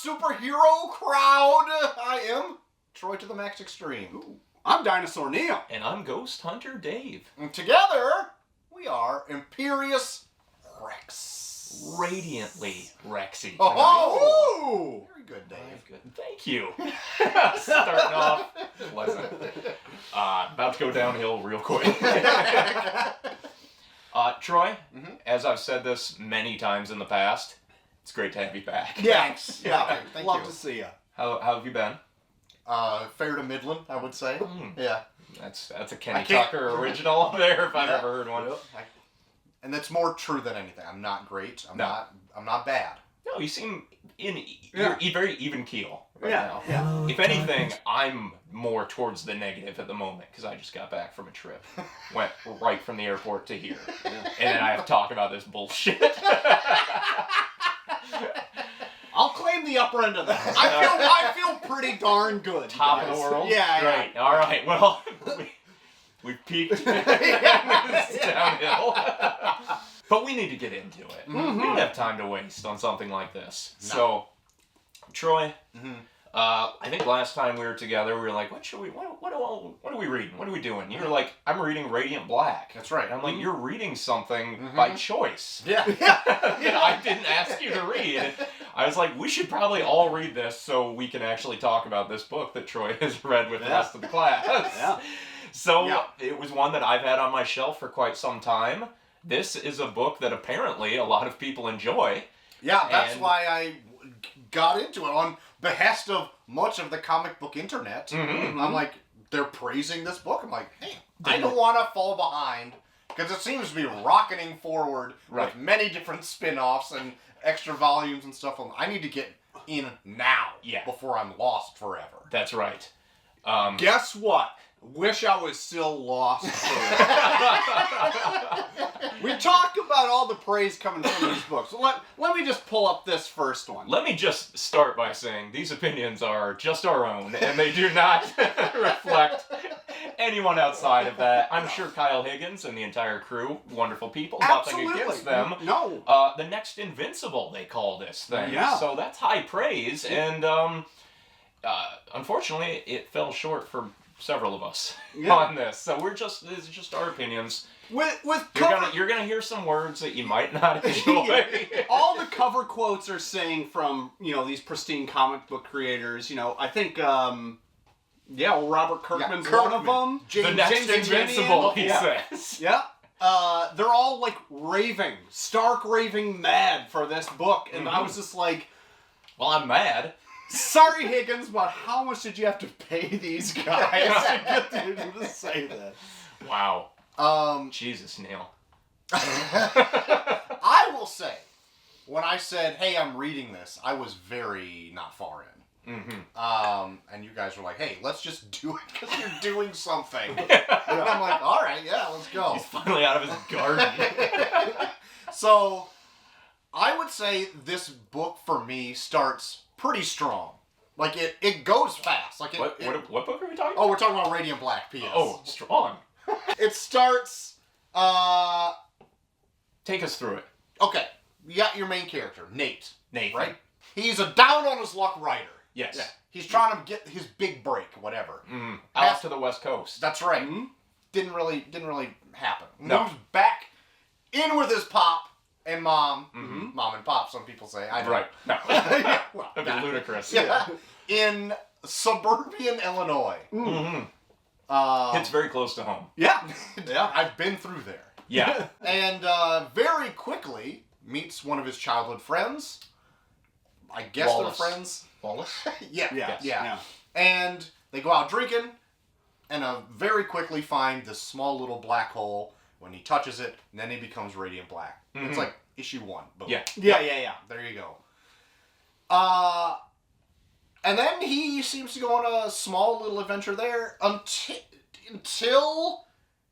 superhero crowd? I am Troy to the Max Extreme. Ooh. I'm Dinosaur Neil. And I'm Ghost Hunter Dave. And together, we are IMPERIUS REX. Radiantly Rexy. Oh! Very good, Dave. Good. Thank you. Starting off pleasant. About to go downhill real quick. Troy, as I've said this many times in the past, it's great to have you back. Thanks. Yeah, thank Love you. to see you. How have you been? Fair to Midland, I would say. Yeah. That's a Kenny Tucker original there if I've ever heard one. And that's more true than anything. I'm not great. I'm not bad. No, you seem you're very even keel right now. Yeah. If anything, I'm more towards the negative at the moment because I just got back from a trip. Went right from the airport to here. And then I have to talk about this bullshit. I'll claim the upper end of that. I feel pretty darn good. Top guys. of the world? Yeah. Great. All right. Well, we've peaked. It's downhill. But we need to get into it. We don't have time to waste on something like this. No. So, Troy, I think last time we were together, we were like, what are we reading? What are we doing? You were like, I'm reading Radiant Black. That's right. And I'm like, you're reading something by choice. Yeah. I didn't ask you to read. I was like, we should probably all read this so we can actually talk about this book that Troy has read with the rest of the class. Yeah. So it was one that I've had on my shelf for quite some time. This is a book that apparently a lot of people enjoy. Yeah, that's why I got into it on behest of much of the comic book internet. I'm like, they're praising this book. I'm like, hey, I don't want to fall behind because it seems to be rocketing forward with many different spin-offs and extra volumes and stuff. I need to get in now before I'm lost forever. That's right. Guess what? Wish I was still lost. We talk about all the praise coming from these books. Let me just pull up this first one. Let me just start by saying these opinions are just our own, and they do not reflect anyone outside of that. I'm sure Kyle Higgins and the entire crew, wonderful people, nothing against them. No. The next Invincible, they call this thing. Yeah. So that's high praise, and unfortunately, it fell short for several of us on this. So this is just our opinions. You're gonna hear some words that you might not enjoy. All the cover quotes are saying from these pristine comic book creators. I think Robert Kirkman's one of them. The next Invincible, he says. Yeah. They're all like stark raving mad for this book, and I was just like, well, I'm mad. Sorry, Higgins, but how much did you have to pay these guys to get them to say that? Wow. Jesus, Neil. I will say, when I said, hey, I'm reading this, I was very not far in. And you guys were like, hey, let's just do it because you're doing something. And I'm like, all right, yeah, let's go. He's finally out of his garden. So, I would say this book for me starts pretty strong. Like, it goes fast. Like what book are we talking about? Oh, we're talking about Radiant Black, P.S. Oh, strong. It starts, Take us through it. Okay, you got your main character, Nathan. right? He's a down-on-his-luck writer. Yes. Yeah. He's trying to get his big break, whatever. Out to the West Coast. That's right. Didn't really happen. No. Moves back in with his pop and mom. Mom and pop, some people say. I don't. Right. No. Yeah, well, That'd be ludicrous. Yeah. In suburban Illinois. It's very close to home. Yeah. I've been through there. Yeah. And very quickly meets one of his childhood friends. I guess Wallace. they're friends. Wallace? Yeah. And they go out drinking and very quickly find this small little black hole. When he touches it, and then he becomes Radiant Black. It's like issue 1. Boom. Yeah. There you go. And then he seems to go on a small little adventure there until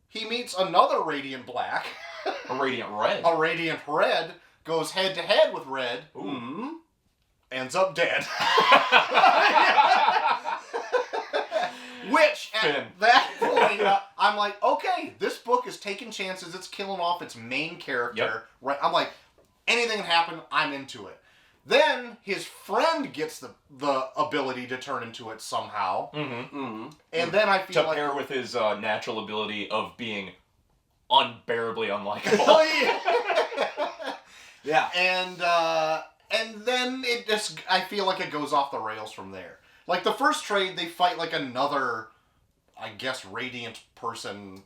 he meets another Radiant Black. A Radiant Red. A Radiant Red goes head to head with Red. Ends up dead. Which, at that point, I'm like, okay, this book is taking chances. It's killing off its main character. Right? I'm like, anything can happen. I'm into it. Then his friend gets the ability to turn into it somehow. And then I feel to pair with his natural ability of being unbearably unlikable. Yeah. And then it just, I feel like it goes off the rails from there. Like the first trade, they fight like another, I guess, radiant person.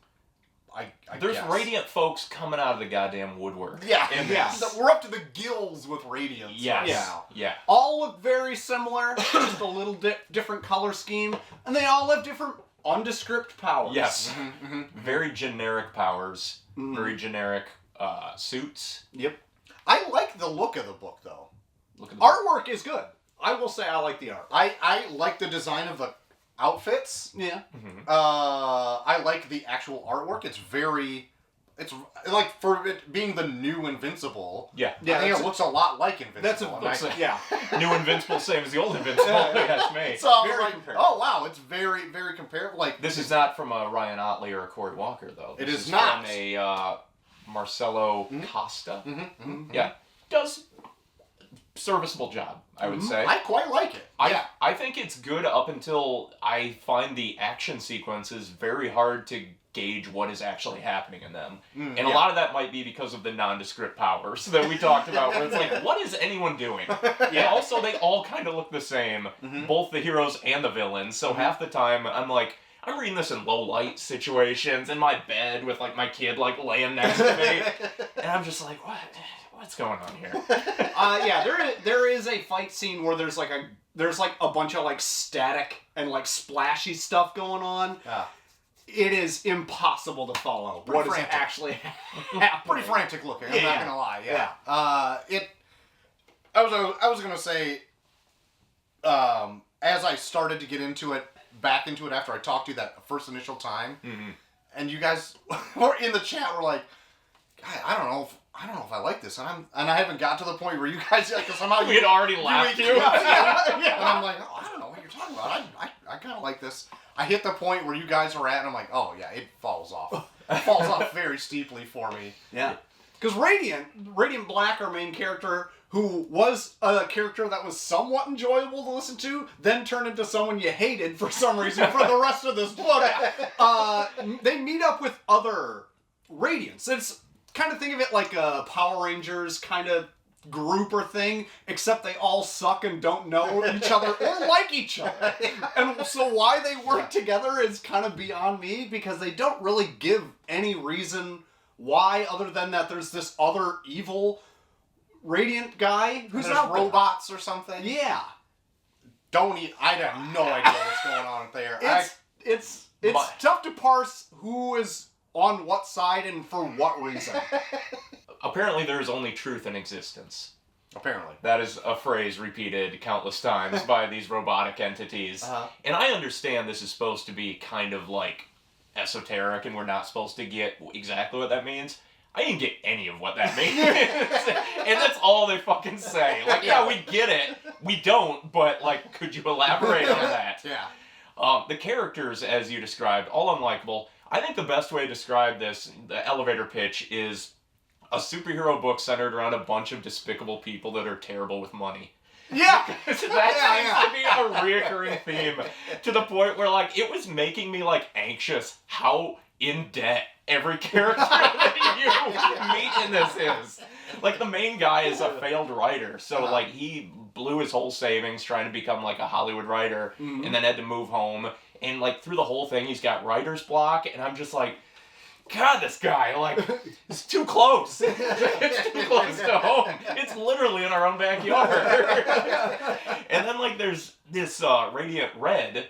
There's guess. radiant folks coming out of the goddamn woodwork. Yeah, in yeah. this. We're up to the gills with radiance. Yes. Right now. Yeah. All look very similar, just a little different color scheme, and they all have different undescript powers. Yes. Very generic powers. Very generic suits. Yep. I like the look of the book, though. Look at Artwork is good. I will say I like the art. I like the design of the outfits. Yeah. I like the actual artwork. It's like for it being the new Invincible. Yeah. I think it looks a lot like Invincible. That's yeah. New Invincible, same as the old Invincible. Yes, me. So Very like, comparable. oh wow, it's very, very comparable. Like This is not from a Ryan Otley or a Corey Walker, though. It This is not. From a Marcelo Costa. Mm-hmm. Yeah. Does serviceable job, I would say. I quite like it. I think it's good up until I find the action sequences very hard to gauge what is actually happening in them. And a lot of that might be because of the nondescript powers that we talked about, where it's like, what is anyone doing? And also, they all kind of look the same, both the heroes and the villains, so half the time I'm like, I'm reading this in low light situations, in my bed with like my kid like laying next to me, and I'm just like, what's going on here? There is a fight scene where there's like a bunch of like static and like splashy stuff going on. It is impossible to follow what is actually happening. Pretty frantic looking. I'm not gonna lie. Yeah. I was gonna say, as I started to get back into it after I talked to you that first initial time, and you guys were in the chat were like, God, I don't know if I like this, and I haven't got to the point where you guys because somehow we had already laughed you. And I'm like, oh, I don't know what you're talking about. I kind of like this. I hit the point where you guys were at, and I'm like, oh yeah, it falls off. It falls off very steeply for me. Yeah. Because Radiant Black, our main character, who was a character that was somewhat enjoyable to listen to, then turned into someone you hated for some reason for the rest of this book. They meet up with other Radiants. It's kind of think of it like a Power Rangers kind of group or thing, except they all suck and don't know each other or like each other. And so why they work together is kind of beyond me, because they don't really give any reason why, other than that there's this other evil Radiant guy who's There's out there. robots or something. Yeah. I have no idea what's going on there. It's tough to parse who is on what side and for what reason. Apparently there is only truth in existence. Apparently. That is a phrase repeated countless times by these robotic entities. And I understand this is supposed to be kind of like esoteric and we're not supposed to get exactly what that means. I didn't get any of what that means. And that's all they fucking say. Like, yeah, we get it. We don't, but like, could you elaborate on that? Yeah. The characters, as you described, all unlikable. I think the best way to describe this, the elevator pitch, is a superhero book centered around a bunch of despicable people that are terrible with money. Yeah! That seems to be a reoccurring theme, to the point where, like, it was making me, like, anxious how in debt every character that you meet in this is. Like, the main guy is a failed writer, so, like, he blew his whole savings trying to become, like, a Hollywood writer, and then had to move home, and, like, through the whole thing, he's got writer's block, and I'm just like, God, this guy, like, it's too close. It's too close to home. It's literally in our own backyard. And then, like, there's this Radiant Red.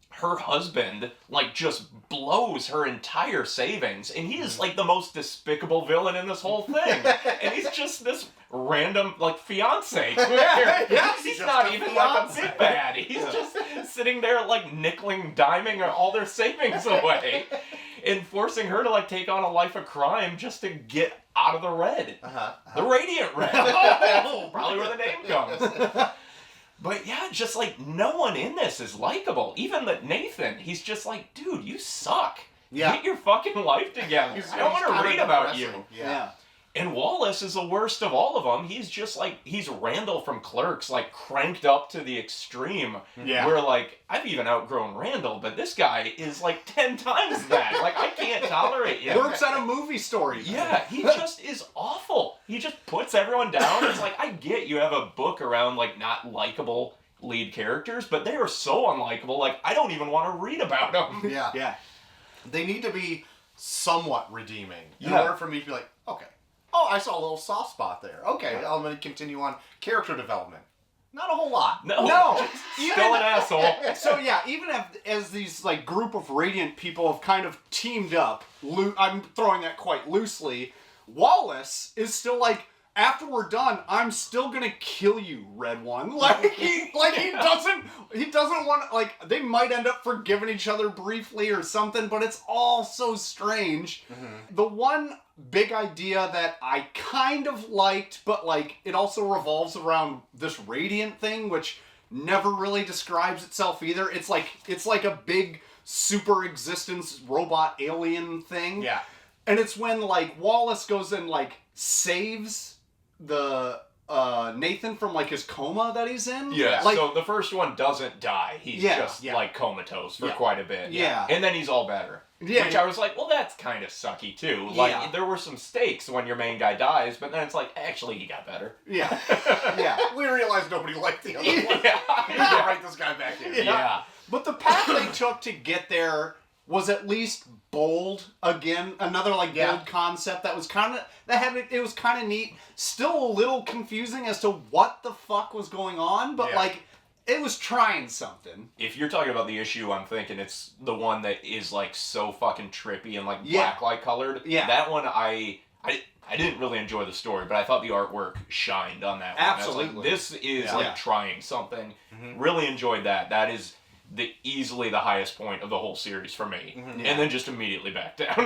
Her husband, like, just blows her entire savings. And he is, like, the most despicable villain in this whole thing. And he's just this random, like, fiancé to her. He's not even, like, a big bad. He's just sitting there, like, nickeling, diming all their savings away. And forcing her to, like, take on a life of crime just to get out of the red. The Radiant Red. That's probably where the name comes. But yeah, just, like, no one in this is likable. Even Nathan, he's just like, dude, you suck. Yeah. Get your fucking life together. I don't want to read about you. Yeah. And Wallace is the worst of all of them. He's just like, he's Randall from Clerks, like cranked up to the extreme. Yeah. Where like, I've even outgrown Randall, but this guy is like 10 times that. Like, I can't tolerate him. Works at a movie store. Even. Yeah, he just is awful. He just puts everyone down. It's like, I get you have a book around like not likable lead characters, but they are so unlikable, like, I don't even want to read about them. Yeah. Yeah. They need to be somewhat redeeming in Yeah. order for me to be like, okay, oh, I saw a little soft spot there. Okay, I'm going to continue on character development. Not a whole lot. No. Still an asshole. So yeah, even as these like group of Radiant people have kind of teamed up, I'm throwing that quite loosely, Wallace is still like, after we're done, I'm still gonna kill you, Red One. Like he doesn't want, like, they might end up forgiving each other briefly or something, but it's all so strange. Mm-hmm. The one big idea that I kind of liked, but like it also revolves around this Radiant thing, which never really describes itself either. It's like a big super existence robot alien thing. Yeah. And it's when like Wallace goes and like saves the Nathan from like his coma that he's in. Yeah, like, so the first one doesn't die. He's just yeah. like comatose for Yeah. quite a bit. Yeah. And then he's all better. Yeah. Which I was like, well, that's kind of sucky too. Like, Yeah. there were some stakes when your main guy dies, but then it's like, actually, he got better. yeah, yeah. We realized nobody liked the other one. Yeah. We need to write this guy back in. Yeah. But the path they took to get there was at least bold. Again, another like bold concept that was kind of it was kind of neat. Still a little confusing as to what the fuck was going on, but like it was trying something. If you're talking about the issue, I'm thinking it's the one that is like so fucking trippy and like blacklight colored. Yeah. That one I didn't really enjoy the story, but I thought the artwork shined on that one. Absolutely. I was like, this is Yeah. like trying something. Mm-hmm. Really enjoyed that. That is easily the highest point of the whole series for me. Mm-hmm. And then just immediately back down.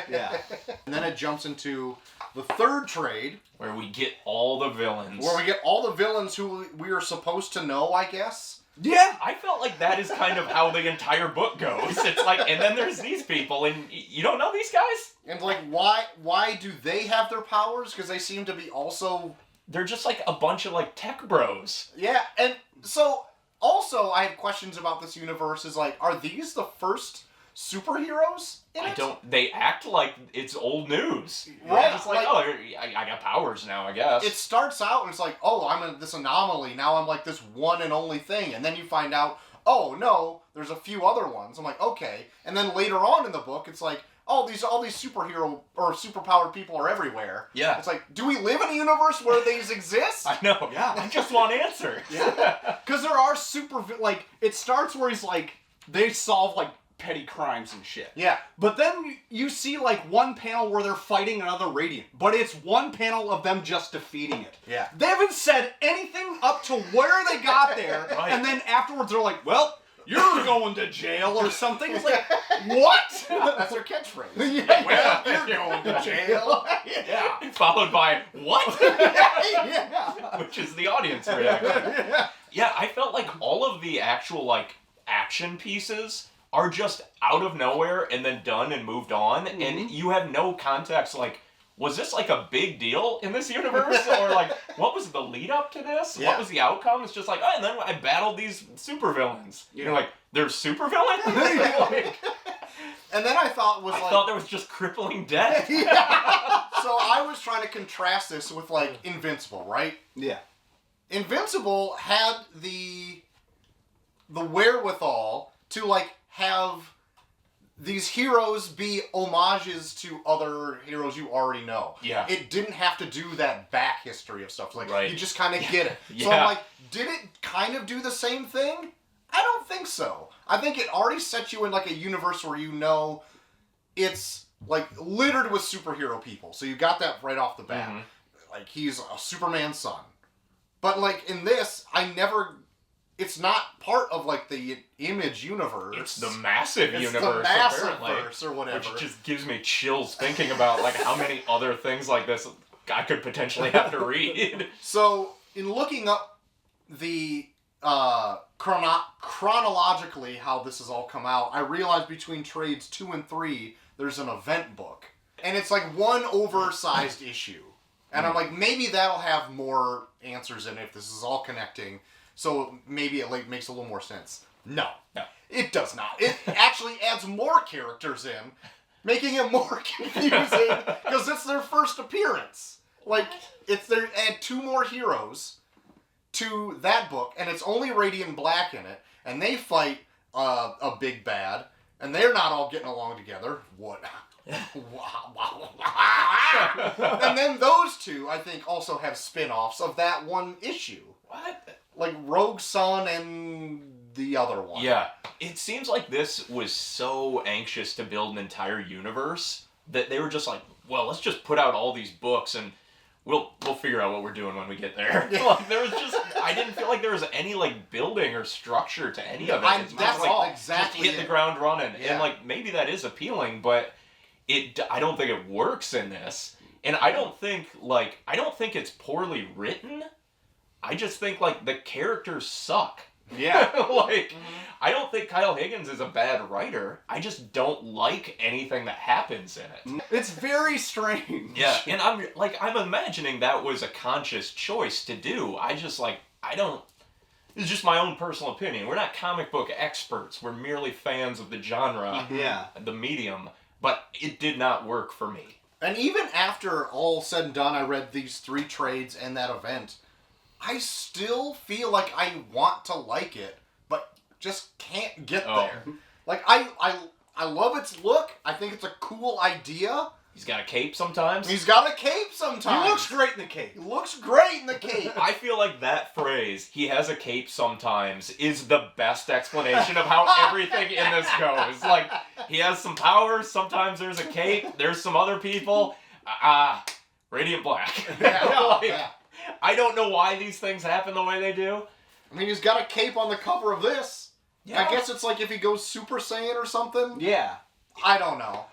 Yeah. And then it jumps into the third trade, where we get all the villains. where we get all the villains who we are supposed to know, I guess. Yeah. I felt like that is kind of how the entire book goes. It's like, and then there's these people, and you don't know these guys? And like, why do they have their powers? Because they seem to be also... They're just like a bunch of like tech bros. Yeah, and so... Also, I have questions about this universe. Is like, are these the first superheroes in it? They act like it's old news. Right, It's like, oh, I got powers now, I guess. It starts out and it's like, oh, I'm this anomaly. Now I'm like this one and only thing. And then you find out, oh, no, there's a few other ones. I'm like, okay. And then later on in the book, it's like, oh, all these superhero or superpowered people are everywhere. Yeah. It's like, do we live in a universe where these exist? I know. Yeah. I just want answers. Yeah. Because there are like, it starts where he's like, they solve like petty crimes and shit. Yeah. But then you see like one panel where they're fighting another Radiant, but it's one panel of them just defeating it. Yeah. They haven't said anything up to where they got there, Right. and then afterwards they're like, well, you're going to jail or something. It's like, what? That's their catchphrase. Yeah. Well, you're going to jail. Yeah. Followed by, what? Yeah. Which is the audience reaction. Yeah, I felt like all of the actual, like, action pieces are just out of nowhere and then done and moved on, and you have no context, like, was this like a big deal in this universe? Or like, what was the lead up to this? Yeah. What was the outcome? It's just like, oh, and then I battled these supervillains. You're like, there's supervillains? Like, And then I thought I thought there was just crippling death. So I was trying to contrast this with like Invincible, right? Yeah. Invincible had the wherewithal to like have these heroes be homages to other heroes you already know. Yeah. It didn't have to do that back history of stuff. Like, Right. you just kind of get it. So Yeah. I'm like, did it kind of do the same thing? I don't think so. I think it already sets you in like a universe where you know it's like littered with superhero people. So you got that right off the bat. Like, he's a Superman's son. But like in this, it's not part of like the Image universe. It's the massive It's universe, the massive apparently. verse or whatever. Which just gives me chills thinking about like how many other things like this I could potentially have to read. So, in looking up the chronologically how this has all come out, I realized between trades 2 and 3, there's an event book. and it's like one oversized issue. And I'm like, maybe that'll have more answers in it if this is all connecting. So maybe it like makes a little more sense. No. It does not. It actually adds more characters in, making it more confusing because it's their first appearance. Like, they add 2 more heroes to that book, and it's only Radiant Black in it, and they fight a big bad, and they're not all getting along together. What? And then those 2, I think, also have spin-offs of that one issue. What? Like Rogue Sun and the other one. Yeah. It seems like this was so anxious to build an entire universe that they were just like, well, let's just put out all these books and we'll figure out what we're doing when we get there. Yeah. Like, there was just, I didn't feel like there was any like building or structure to any of it. It's That's just like, exactly just hit the ground running. Yeah. And like, maybe that is appealing, but I don't think it works in this. And I don't think it's poorly written. I just think like the characters suck. Yeah. Like, I don't think Kyle Higgins is a bad writer. I just don't like anything that happens in it. It's very strange. Yeah, and I'm imagining that was a conscious choice to do. It's just my own personal opinion. We're not comic book experts. We're merely fans of the genre, the medium, but it did not work for me. And even after all said and done, I read these 3 trades and that event, I still feel like I want to like it, but just can't get there. Like, I love its look. I think it's a cool idea. He's got a cape sometimes. He's got a cape sometimes. He looks great in the cape. He looks great in the cape. I feel like that phrase, he has a cape sometimes, is the best explanation of how everything in this goes. Like, he has some powers, sometimes there's a cape, there's some other people. Radiant Black. Yeah. I don't know why these things happen the way they do. I mean, he's got a cape on the cover of this. Yeah. I guess it's like if he goes Super Saiyan or something. Yeah. I don't know.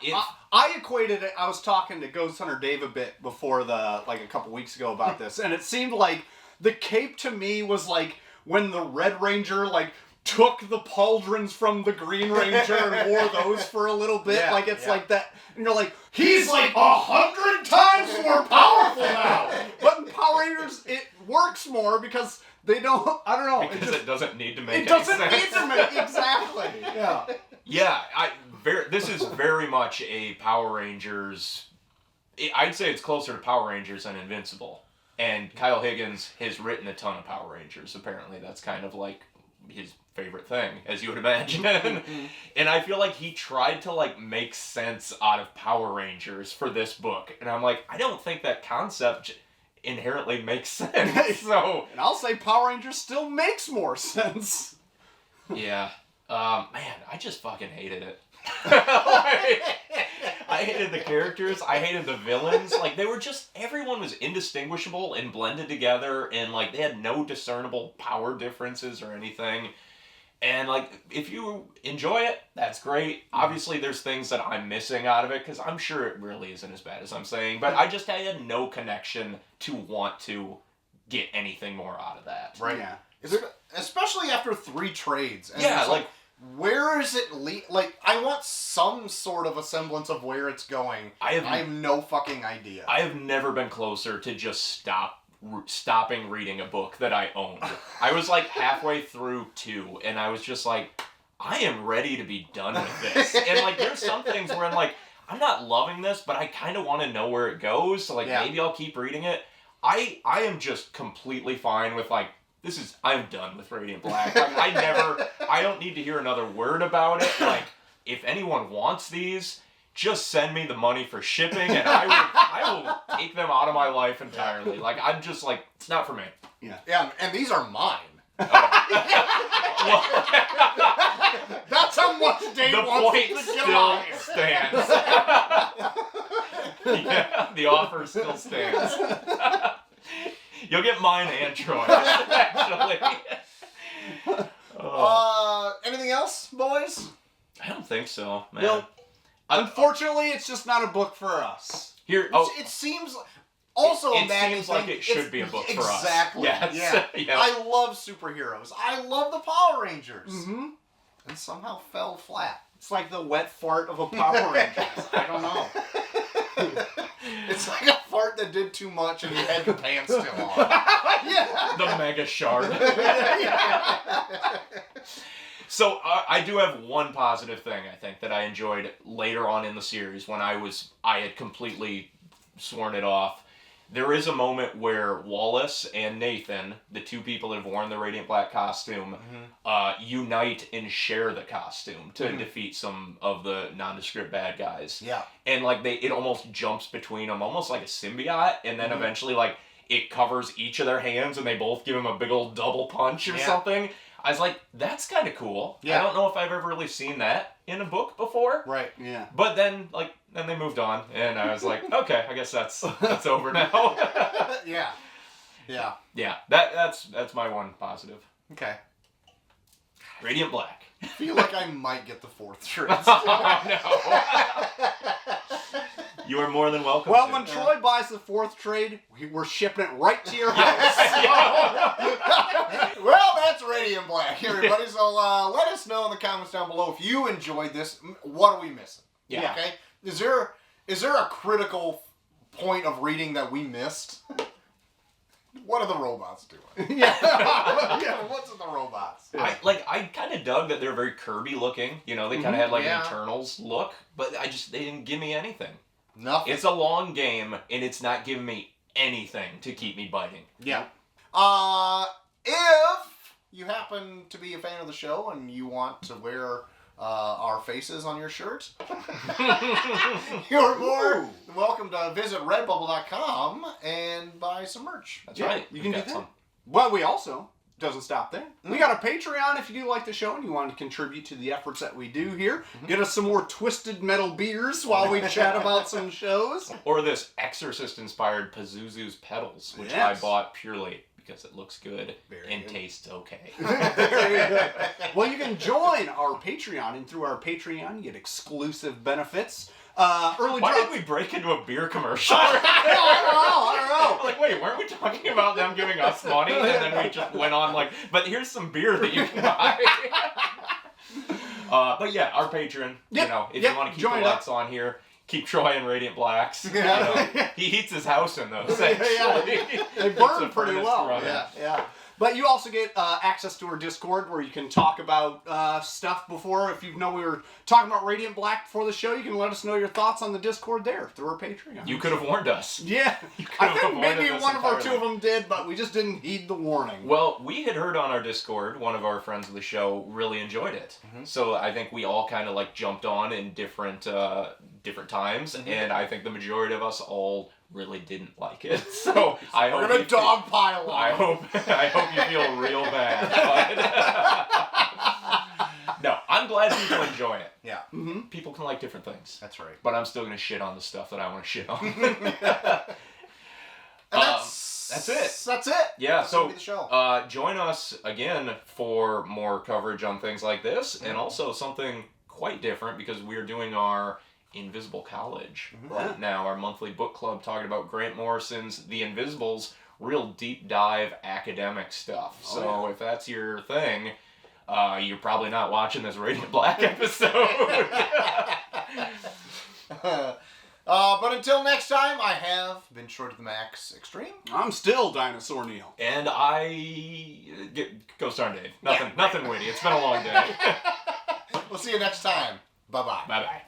I equated it, I was talking to Ghost Hunter Dave a bit before a couple weeks ago about this, and it seemed like the cape to me was like when the Red Ranger took the pauldrons from the Green Ranger and wore those for a little bit. Yeah, Like that, and you're like, He's like 100 times more powerful now. but in Power Rangers it works more because they don't, I don't know. Because it doesn't need to make It any doesn't sense. need to make, exactly. Yeah. Yeah, this is very much a Power Rangers. I'd say it's closer to Power Rangers than Invincible. And Kyle Higgins has written a ton of Power Rangers. Apparently, that's kind of like his favorite thing, as you would imagine. And I feel like he tried to make sense out of Power Rangers for this book. And I'm like, I don't think that concept inherently makes sense. So, and I'll say Power Rangers still makes more sense. yeah. Man, I just fucking hated it. I hated the characters. I hated the villains. They were just, everyone was indistinguishable and blended together, and they had no discernible power differences or anything. And if you enjoy it, that's great. Obviously, there's things that I'm missing out of it, because I'm sure it really isn't as bad as I'm saying, but I had no connection to want to get anything more out of that. Right. Yeah. Especially after 3 trades. And Yeah, it's where is it I want some sort of a semblance of where it's going. I have no fucking idea. I have never been closer to just stopping reading a book that I owned. I was halfway through 2, and I was just I am ready to be done with this. And there's some things where I'm not loving this, but I kind of want to know where it goes, so maybe I'll keep reading it. I am just completely fine with I'm done with Radiant Black. I don't need to hear another word about it. If anyone wants these, just send me the money for shipping, and I will take them out of my life entirely. I'm just it's not for me. Yeah. Yeah, and these are mine. Well, That's how much Dave the wants point to get still on here. stands. Yeah, the offer still stands. You'll get mine and Troy, actually. Anything else, boys? I don't think so, man. Well, unfortunately, it's just not a book for us. It seems also it a maddening seems like thing. it should be a book for us. Exactly. Yes. Yeah. Yeah. I love superheroes. I love the Power Rangers. Mm-hmm. And somehow fell flat. It's like the wet fart of a Power Ranger. I don't know. It's like a fart that did too much and you had your pants still on. Yeah. The mega shard. So I do have one positive thing, I think, that I enjoyed later on in the series when I had completely sworn it off. There is a moment where Wallace and Nathan, the two people that have worn the Radiant Black costume, unite and share the costume to defeat some of the nondescript bad guys. Yeah. And like it almost jumps between them, almost like a symbiote, and then eventually like it covers each of their hands and they both give them a big old double punch or something. I was like, that's kind of cool. Yeah. I don't know if I've ever really seen that in a book before. Right. Yeah. But then they moved on, and I was like, okay, I guess that's over now. Yeah. Yeah. Yeah, that's my one positive. Okay. Radiant Black. I feel like I might get the 4th shirt. Oh, no. You are more than welcome. Well, to. when Troy buys the 4th trade, we're shipping it right to your house. Well, that's Radiant Black, everybody. So let us know in the comments down below if you enjoyed this. What are we missing? Yeah. Okay. Is there a critical point of reading that we missed? What are the robots doing? Yeah. What's with the robots? I kind of dug that they're very Kirby looking. You know, they kind of had like an Eternals look, but they didn't give me anything. Nothing. It's a long game, and it's not giving me anything to keep me biting. Yeah. If you happen to be a fan of the show and you want to wear our faces on your shirt, you're more than welcome to visit redbubble.com and buy some merch. That's right. You can We've do got that. some. Well, we also doesn't stop there. We got a Patreon if you do like the show and you want to contribute to the efforts that we do here. Get us some more Twisted Metal beers while we chat about some shows. Or this Exorcist-inspired Pazuzu's Pedals, which I bought purely because it looks good and tastes okay. Very good. Well, you can join our Patreon, and through our Patreon, you get exclusive benefits. Early Why drops. did we break into a beer commercial? I don't know. Like, wait, weren't we talking about them giving us money? And then we just went on like, but here's some beer that you can buy. But yeah, our Patreon, you know, if you want to keep the lights on here, keep Troy in Radiant Blacks. You know, he heats his house in those, actually. They It's burn a pretty furnace well. running. Yeah. But you also get access to our Discord where you can talk about stuff before. If you know we were talking about Radiant Black before the show, you can let us know your thoughts on the Discord there through our Patreon. You could have warned us. Yeah. You could I have think avoided maybe this one of our entirely. two of them did, but we just didn't heed the warning. Well, we had heard on our Discord, one of our friends of the show really enjoyed it. So I think we all kind of like jumped on in different times, and I think the majority of us all really didn't like it. So I hope We're gonna dogpile on. I hope you feel real bad. But no, I'm glad people enjoy it. Yeah. People can like different things. That's right. But I'm still gonna shit on the stuff that I want to shit on. And that's it. That's it. Yeah, That's so gonna be the show. join us again for more coverage on things like this, and also something quite different because we're doing our Invisible College right now, our monthly book club talking about Grant Morrison's The Invisibles, real deep dive academic stuff. So if that's your thing, you're probably not watching this Radiant Black episode. But until next time, I have been Short to the Max Extreme. I'm still Dinosaur Neil. And go Star Dave. Nothing witty. It's been a long day. We'll see you next time. Bye-bye. Bye-bye.